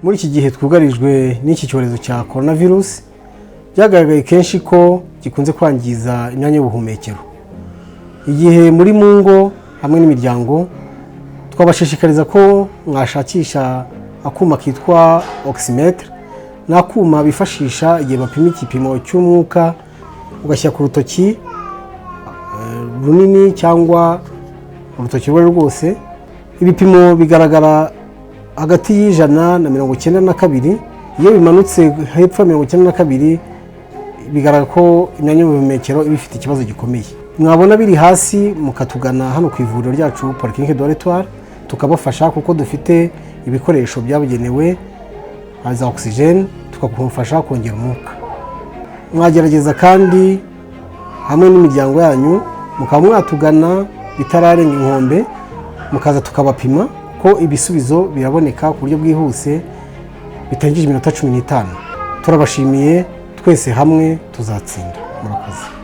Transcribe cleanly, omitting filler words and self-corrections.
Muri iki gihe twugarijwe n'iki cyorezo cya coronavirus, byagaragaye kenshi ko gikunze kwangiza imyanya y'ubuhumekero. Igihe muri mu ngo hamwe n'imiryango, twabashishikariza ko mwashakisha akuma kitwa oxymetre, ni akuma bifashisha igihe bapima igipimo cy'umwuka, ugashyira ku rutoki runini cyangwa urutoki rwo rwose. Ibipimo bigaragara hagati y'ijana na 92. Iyo bimanutse hepfo ya 92, bigaragara ko imyanya y'ubuhumekero iba ifite ikibazo gikomeye. Mwabona biri hasi, mukatugana hano ku ivuriro ryacu Polyclinique de l'Etoile, tukabafasha kuko dufite ibikoresho byabugenewe za oxygene, tukagufasha kongera umwuka. Mwagerageza kandi hamwe n'imiryango yanyu, mukaba mwatugana bitararenga inkombe, mukaza tukabapima ko ibisubizo biraboneka ku buryo bwihuse bitangije iminota 15. Turabashimiye, twese hamwe tuzatsinda. Murakoze.